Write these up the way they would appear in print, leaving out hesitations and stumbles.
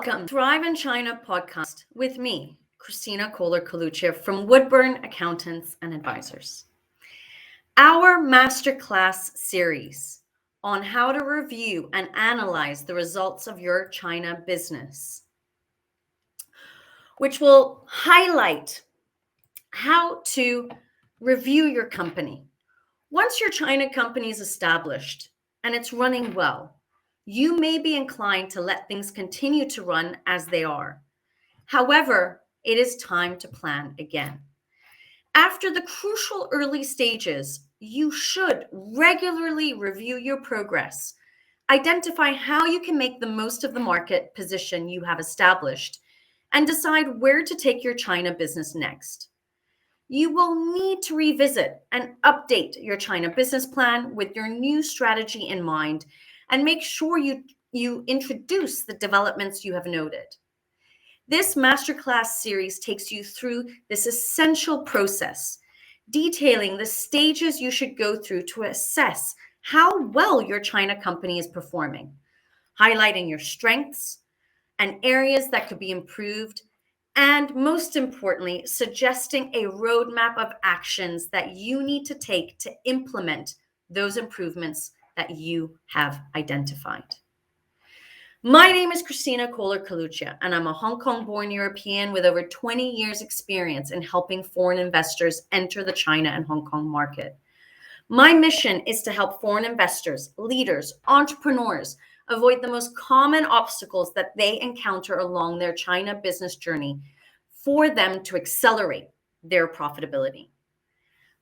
Welcome to Thrive in China podcast with me, Christina Kohler-Kalucha from Woodburn Accountants and Advisors. Our Masterclass series on how to review and analyze the results of your China business, which will highlight how to review your company. Once your China company is established and it's running well, you may be inclined to let things continue to run as they are. However, it is time to plan again. After the crucial early stages, you should regularly review your progress, identify how you can make the most of the market position you have established, and decide where to take your China business next. You will need to revisit and update your China business plan with your new strategy in mind and make sure you introduce the developments you have noted. This Masterclass series takes you through this essential process, detailing the stages you should go through to assess how well your China company is performing, highlighting your strengths and areas that could be improved, and most importantly, suggesting a roadmap of actions that you need to take to implement those improvements that you have identified. My name is Christina Kohler-Kalucha, and I'm a Hong Kong-born European with over 20 years experience in helping foreign investors enter the China and Hong Kong market. My mission is to help foreign investors, leaders, entrepreneurs avoid the most common obstacles that they encounter along their China business journey for them to accelerate their profitability.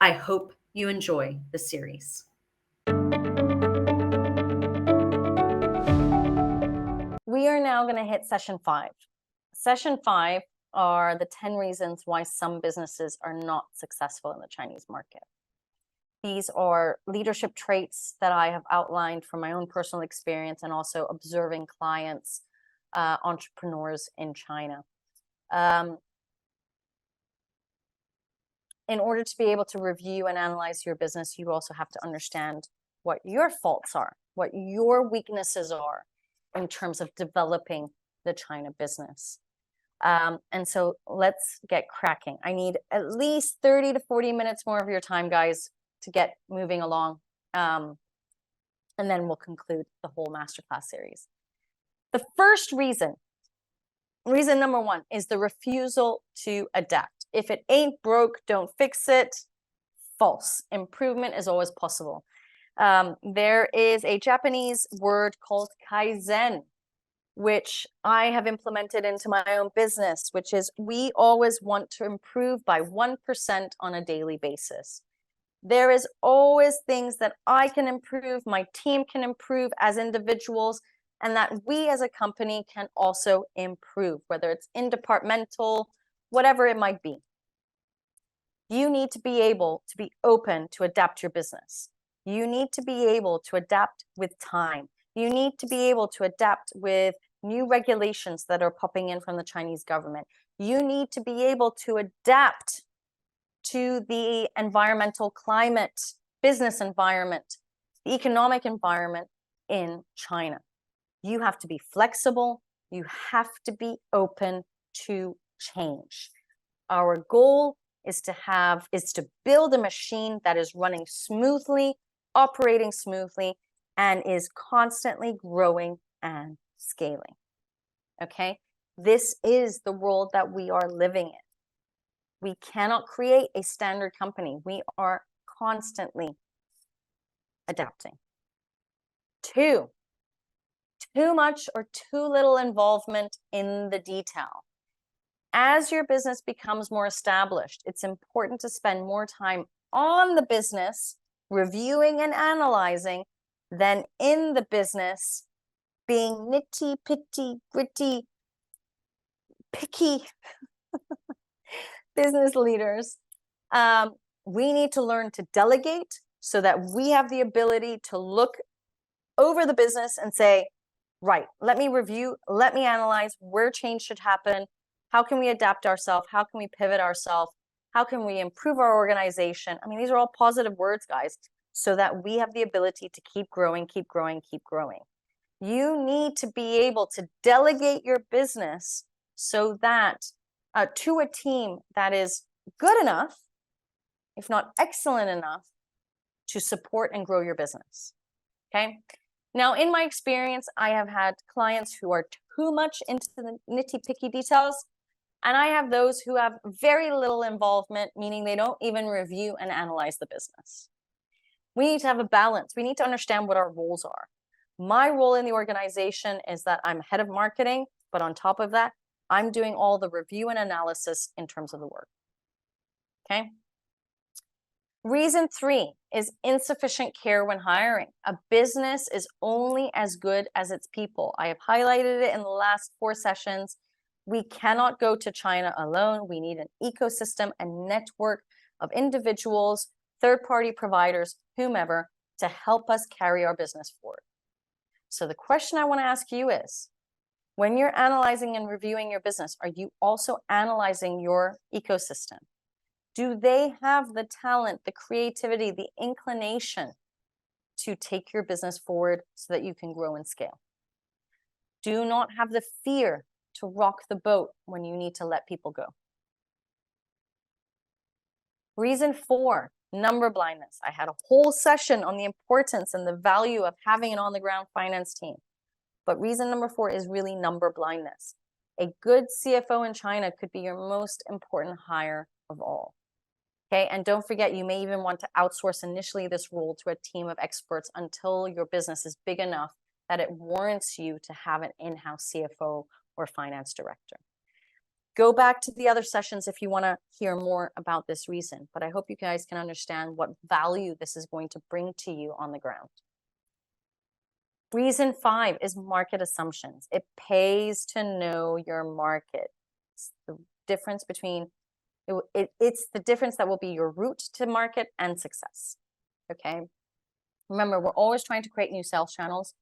I hope you enjoy the series. We are now going to hit session 5. Session 5 are the 10 reasons why some businesses are not successful in the Chinese market. These are leadership traits that I have outlined from my own personal experience and also observing clients, entrepreneurs in China. In order to be able to review and analyze your business, you also have to understand what your faults are, what your weaknesses are in terms of developing the China business. And so let's get cracking. I need at least 30 to 40 minutes more of your time, guys, to get moving along. And then we'll conclude the whole Masterclass series. The first reason number 1, is the refusal to adapt. If it ain't broke, don't fix it. False. Improvement is always possible. There is a Japanese word called kaizen, which I have implemented into my own business, which is we always want to improve by 1% on a daily basis. There is always things that I can improve, my team can improve as individuals, and that we as a company can also improve, whether it's interdepartmental, whatever it might be. You need to be able to be open to adapt your business. You need to be able to adapt with time. You need to be able to adapt with new regulations that are popping in from the Chinese government. You need to be able to adapt to the environmental climate, business environment, the economic environment in China. You have to be flexible. You have to be open to change. Our goal is to build a machine that is running smoothly, operating smoothly, and is constantly growing and scaling. Okay? This is the world that we are living in. We cannot create a standard company. We are constantly adapting. 2, too much or too little involvement in the detail. As your business becomes more established, it's important to spend more time on the business, reviewing and analyzing, than in the business, being nitty, pitty, gritty, picky business leaders. We need to learn to delegate so that we have the ability to look over the business and say, right, let me review, let me analyze where change should happen. How can we adapt ourselves? How can we pivot ourselves? How can we improve our organization? I mean, these are all positive words, guys, so that we have the ability to keep growing, keep growing, keep growing. You need to be able to delegate your business so that to a team that is good enough, if not excellent enough, to support and grow your business. Okay. Now, in my experience, I have had clients who are too much into the nitty-picky details, and I have those who have very little involvement, meaning they don't even review and analyze the business. We need to have a balance. We need to understand what our roles are. My role in the organization is that I'm head of marketing, but on top of that, I'm doing all the review and analysis in terms of the work. Okay. Reason 3 is insufficient care when hiring. A business is only as good as its people. I have highlighted it in the last 4 sessions. We cannot go to China alone. We need an ecosystem, a network of individuals, third-party providers, whomever, to help us carry our business forward. So the question I want to ask you is, when you're analyzing and reviewing your business, are you also analyzing your ecosystem? Do they have the talent, the creativity, the inclination to take your business forward so that you can grow and scale? Do not have the fear to rock the boat when you need to let people go. Reason 4, number blindness. I had a whole session on the importance and the value of having an on-the-ground finance team. But reason number 4 is really number blindness. A good CFO in China could be your most important hire of all. Okay, and don't forget, you may even want to outsource initially this role to a team of experts until your business is big enough that it warrants you to have an in-house CFO or finance director. Go back to the other sessions if you want to hear more about this reason, but I hope you guys can understand what value this is going to bring to you on the ground. Reason 5 is market assumptions. It pays to know your market. It's the difference between it's the difference that will be your route to market and success. Okay. Remember, we're always trying to create new sales channels.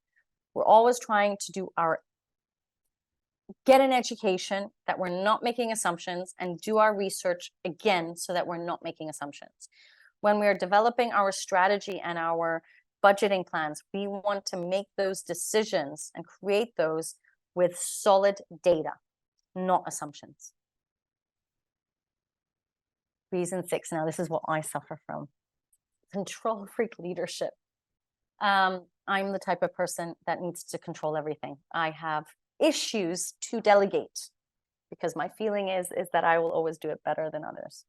We're always trying to get an education that we're not making assumptions, and do our research again so that we're not making assumptions. When we're developing our strategy and our budgeting plans, we want to make those decisions and create those with solid data, not assumptions. Reason 6, now this is what I suffer from. Control freak leadership. I'm the type of person that needs to control everything. I have issues to delegate because my feeling is that I will always do it better than others.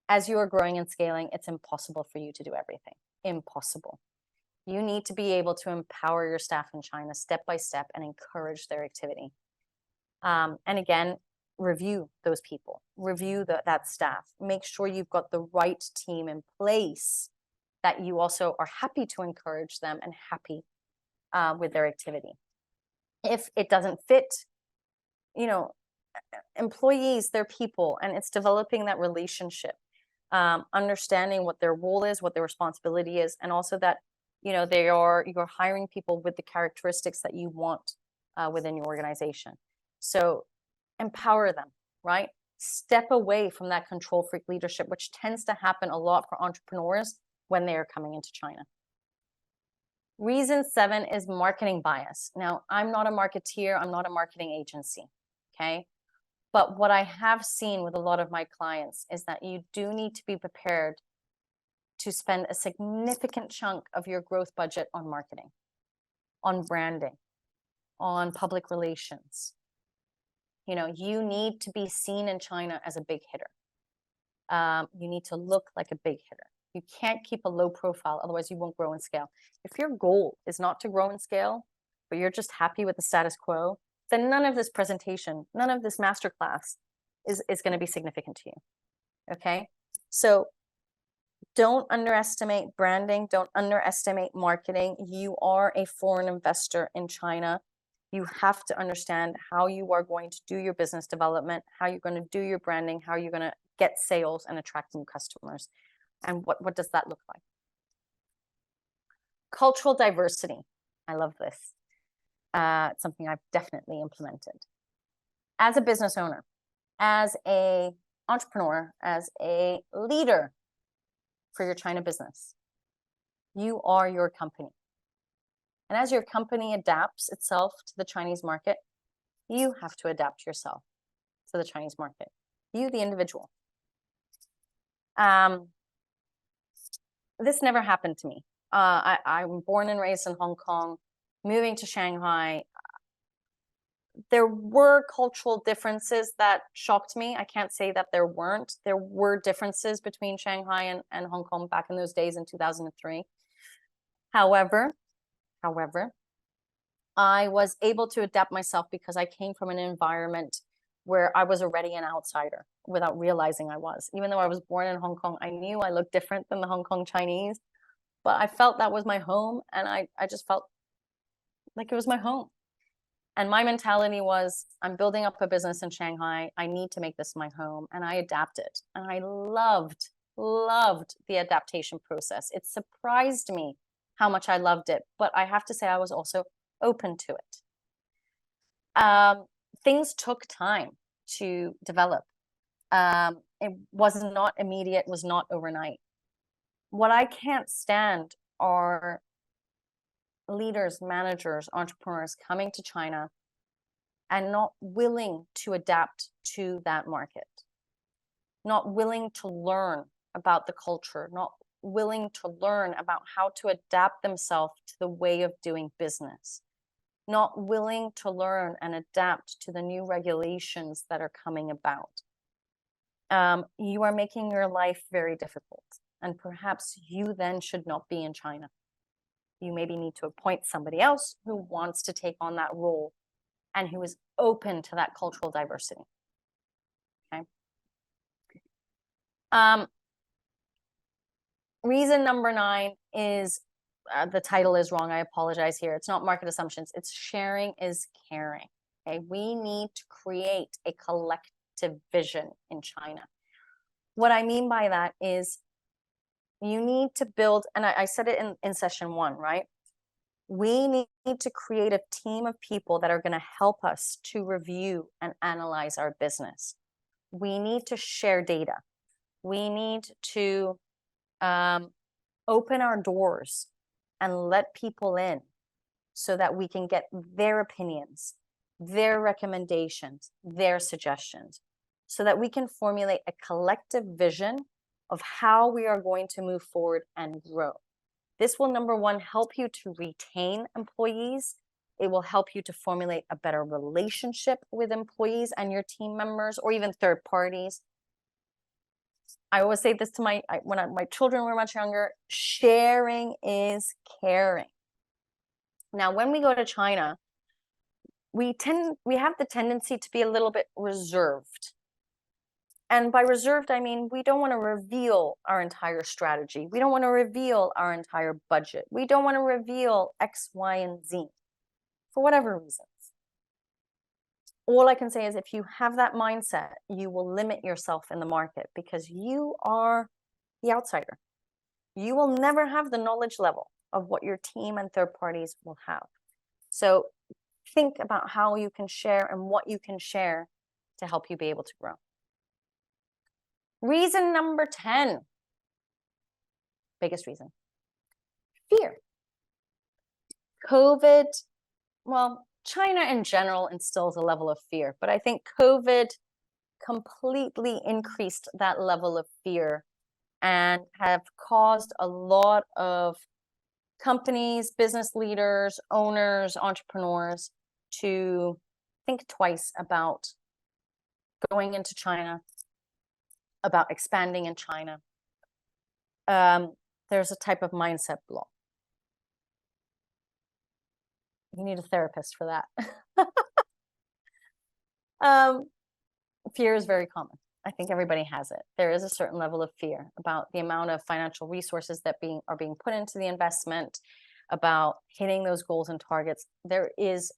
As you are growing and scaling, it's impossible for you to do everything. Impossible. You need to be able to empower your staff in China step by step and encourage their activity. And again, review those people, review that staff, make sure you've got the right team in place, that you also are happy to encourage them and happy with their activity. If it doesn't fit, employees, they're people, and it's developing that relationship, understanding what their role is, what their responsibility is, and also that, you're hiring people with the characteristics that you want within your organization. So empower them, right? Step away from that control freak leadership, which tends to happen a lot for entrepreneurs when they are coming into China. Reason 7 is marketing bias. Now, I'm not a marketeer. I'm not a marketing agency, okay? But what I have seen with a lot of my clients is that you do need to be prepared to spend a significant chunk of your growth budget on marketing, on branding, on public relations. You need to be seen in China as a big hitter. You need to look like a big hitter. You can't keep a low profile, otherwise you won't grow and scale. If your goal is not to grow and scale, but you're just happy with the status quo, then none of this presentation, none of this masterclass is going to be significant to you. Okay? So don't underestimate branding. Don't underestimate marketing. You are a foreign investor in China. You have to understand how you are going to do your business development, how you're going to do your branding, how you're going to get sales and attract new customers. And what does that look like? Cultural diversity. I love this. It's something I've definitely implemented. As a business owner, as an entrepreneur, as a leader for your China business, you are your company. And as your company adapts itself to the Chinese market, you have to adapt yourself to the Chinese market. You, the individual. This never happened to me. I'm born and raised in Hong Kong, moving to Shanghai. There were cultural differences that shocked me. I can't say that there weren't. There were differences between Shanghai and Hong Kong back in those days in 2003. However, I was able to adapt myself because I came from an environment where I was already an outsider without realizing I was. Even though I was born in Hong Kong, I knew I looked different than the Hong Kong Chinese, but I felt that was my home, and I just felt like it was my home. And my mentality was, I'm building up a business in Shanghai. I need to make this my home. And I adapted. And I loved the adaptation process. It surprised me how much I loved it. But I have to say, I was also open to it. Things took time to develop. It was not immediate, was not overnight. What I can't stand are leaders, managers, entrepreneurs coming to China and not willing to adapt to that market, not willing to learn about the culture, not willing to learn about how to adapt themselves to the way of doing business, not willing to learn and adapt to the new regulations that are coming about. You are making your life very difficult, and perhaps you then should not be in China. You maybe need to appoint somebody else who wants to take on that role and who is open to that cultural diversity. Okay. Reason number 9 is, the title is wrong. I apologize here. It's not market assumptions. It's sharing is caring. Okay. We need to create a collective vision in China. What I mean by that is, you need to build, and I said it in session 1, right? We need to create a team of people that are going to help us to review and analyze our business. We need to share data. We need to open our doors and let people in so that we can get their opinions, their recommendations, their suggestions, so that we can formulate a collective vision of how we are going to move forward and grow. This will, number 1, help you to retain employees. It will help you to formulate a better relationship with employees and your team members, or even third parties. I always say this to my children were much younger: sharing is caring. Now, when we go to China, we have the tendency to be a little bit reserved. And by reserved, I mean, we don't want to reveal our entire strategy. We don't want to reveal our entire budget. We don't want to reveal X, Y, and Z for whatever reasons. All I can say is, if you have that mindset, you will limit yourself in the market because you are the outsider. You will never have the knowledge level of what your team and third parties will have. So think about how you can share and what you can share to help you be able to grow. Reason number 10, biggest reason: fear. COVID, well, China in general instills a level of fear, but I think COVID completely increased that level of fear and have caused a lot of companies, business leaders, owners, entrepreneurs to think twice about going into China, about expanding in China. There's a type of mindset block. You need a therapist for that. Fear is very common. I think everybody has it. There is a certain level of fear about the amount of financial resources that are being put into the investment, about hitting those goals and targets. There is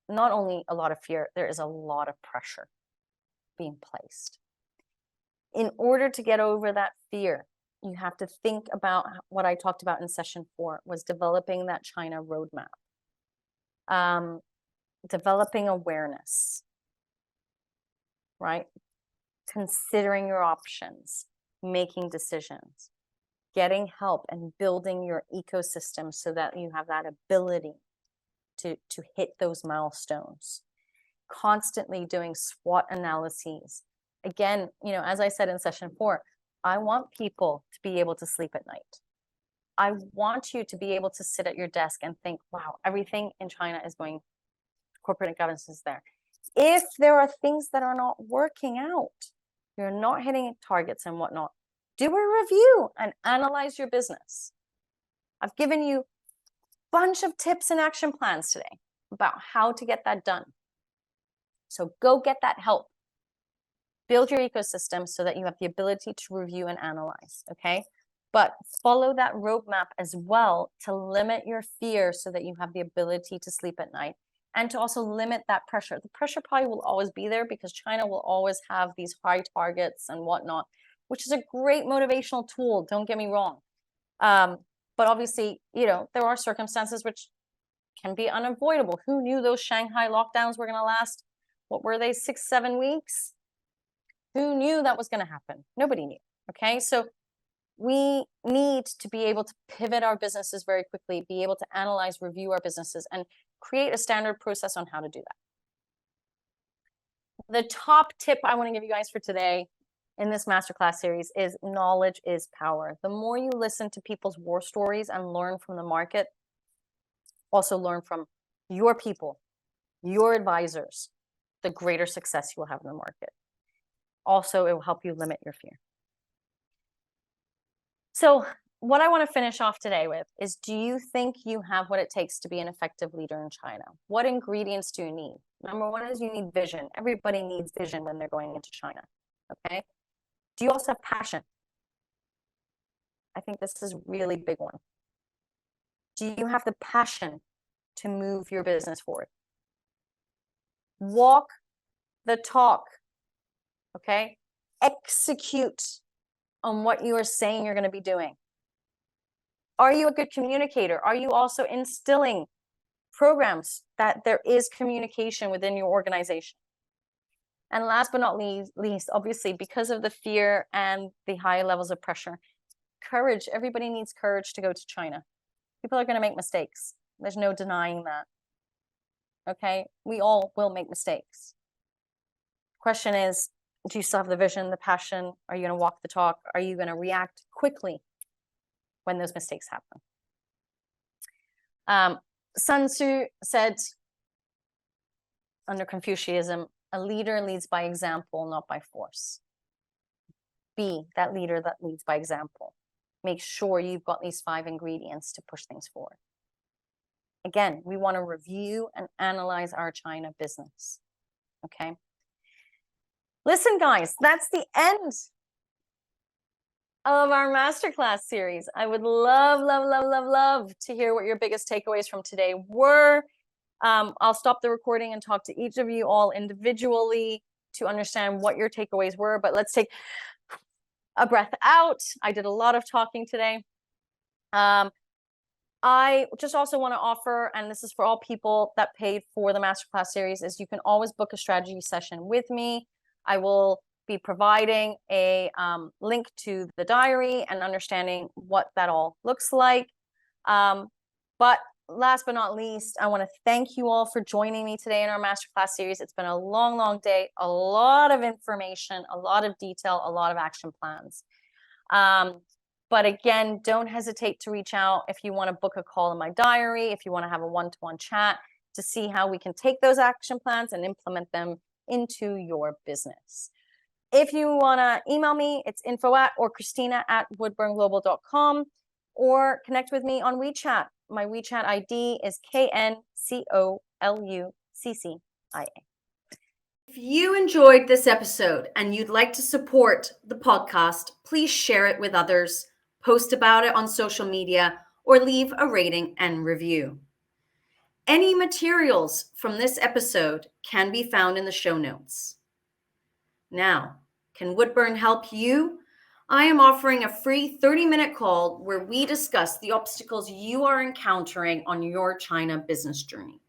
not only a lot of fear, there is a lot of pressure being placed. In order to get over that fear, you have to think about what I talked about in session 4, was developing that China roadmap. Developing awareness, right? Considering your options, making decisions, getting help, and building your ecosystem so that you have that ability to hit those milestones. Constantly doing SWOT analyses. Again, as I said in session 4, I want people to be able to sleep at night. I want you to be able to sit at your desk and think, wow, everything in China is going, corporate governance is there. If there are things that are not working out, you're not hitting targets and whatnot, do a review and analyze your business. I've given you a bunch of tips and action plans today about how to get that done. So go get that help. Build your ecosystem so that you have the ability to review and analyze, okay? But follow that roadmap as well to limit your fear so that you have the ability to sleep at night and to also limit that pressure. The pressure probably will always be there because China will always have these high targets and whatnot, which is a great motivational tool, don't get me wrong. But obviously, there are circumstances which can be unavoidable. Who knew those Shanghai lockdowns were going to last? What were they, 6-7 weeks? Who knew that was going to happen? Nobody knew, okay? So we need to be able to pivot our businesses very quickly, be able to analyze, review our businesses, and create a standard process on how to do that. The top tip I want to give you guys for today in this masterclass series is knowledge is power. The more you listen to people's war stories and learn from the market, also learn from your people, your advisors, the greater success you will have in the market. Also, it will help you limit your fear. So what I want to finish off today with is, do you think you have what it takes to be an effective leader in China? What ingredients do you need? Number one is you need vision. Everybody needs vision when they're going into China, okay? Do you also have passion? I think this is a really big one. Do you have the passion to move your business forward? Walk the talk, okay? Execute on what you are saying you're going to be doing. Are you a good communicator? Are you also instilling programs that there is communication within your organization? And last but not least, obviously, because of the fear and the high levels of pressure, courage. Everybody needs courage to go to China. People are going to make mistakes. There's no denying that. Okay? We all will make mistakes. Question is, do you still have the vision, the passion? Are you going to walk the talk? Are you going to react quickly when those mistakes happen? Sun Tzu said, under Confucianism, a leader leads by example, not by force. Be that leader that leads by example. Make sure you've got these 5 ingredients to push things forward. Again, we want to review and analyze our China business. Okay? Listen, guys, that's the end of our masterclass series. I would love to hear what your biggest takeaways from today were. I'll stop the recording and talk to each of you all individually to understand what your takeaways were, but let's take a breath out. I did a lot of talking today. I just also want to offer, and this is for all people that paid for the masterclass series, is you can always book a strategy session with me. I will be providing a link to the diary and understanding what that all looks like. But last but not least, I want to thank you all for joining me today in our masterclass series. It's been a long day, a lot of information, a lot of detail, a lot of action plans. But again, don't hesitate to reach out if you want to book a call in my diary, if you want to have a one-to-one chat to see how we can take those action plans and implement them into your business. If you want to email me, it's info@Christina@woodburnglobal.com, or connect with me on WeChat. My WeChat ID is KNCOLUCCIA. If you enjoyed this episode and you'd like to support the podcast, please share it with others, post about it on social media, or leave a rating and review. Any materials from this episode can be found in the show notes. Now, can Woodburn help you? I am offering a free 30-minute call where we discuss the obstacles you are encountering on your China business journey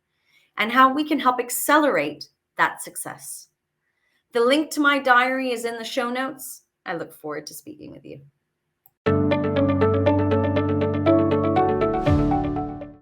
and how we can help accelerate that success. The link to my diary is in the show notes. I look forward to speaking with you.